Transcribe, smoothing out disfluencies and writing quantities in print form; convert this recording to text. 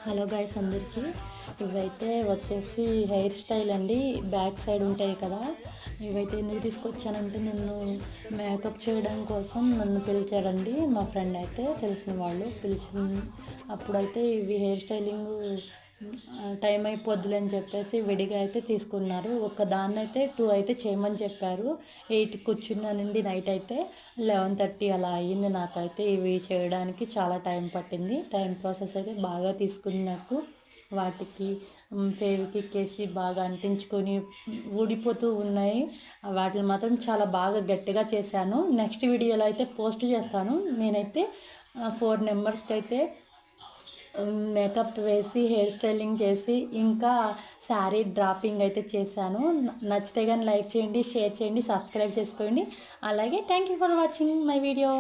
Hello guys అందరికీ ఇవైతే వచ్చేసి హెయిర్ స్టైల్ అండి. బ్యాక్ సైడ్ ఉంటాయి కదా, ఇవైతే ఎందుకు తీసుకొచ్చానంటే నన్ను మేకప్ చేయడం కోసం నన్ను పిలిచారండి. మా ఫ్రెండ్ అయితే తెలిసిన వాళ్ళు పిలిచింది. అప్పుడైతే ఇవి హెయిర్ స్టైలింగ్ టైం అయిపోద్దులే అని చెప్పేసి విడిగా అయితే తీసుకున్నారు. ఒక దాన్ని అయితే 2 అయితే చేయమని చెప్పారు. 8కి కూర్చున్నానండి. నైట్ అయితే 11:30 అలా అయ్యింది. నాకైతే ఇవి చేయడానికి చాలా టైం పట్టింది. టైం ప్రాసెస్ అయితే బాగా తీసుకుంది నాకు. వాటికి ఫేవిక్విక్ వేసి బాగా అంటించుకొని ఊడిపోతూ ఉన్నాయి. వాటిని మాత్రం చాలా బాగా గట్టిగా చేశాను. నెక్స్ట్ వీడియోలో అయితే పోస్ట్ చేస్తాను. నేనైతే 4 మెంబర్స్కి అయితే మేకప్ వేసి హెయిర్ స్టైలింగ్ చేసి ఇంకా శారీ డ్రాపింగ్ అయితే చేశాను. నచ్చితే కానీ లైక్ చేయండి, షేర్ చేయండి, సబ్స్క్రైబ్ చేసుకోండి. అలాగే thank you for watching my video.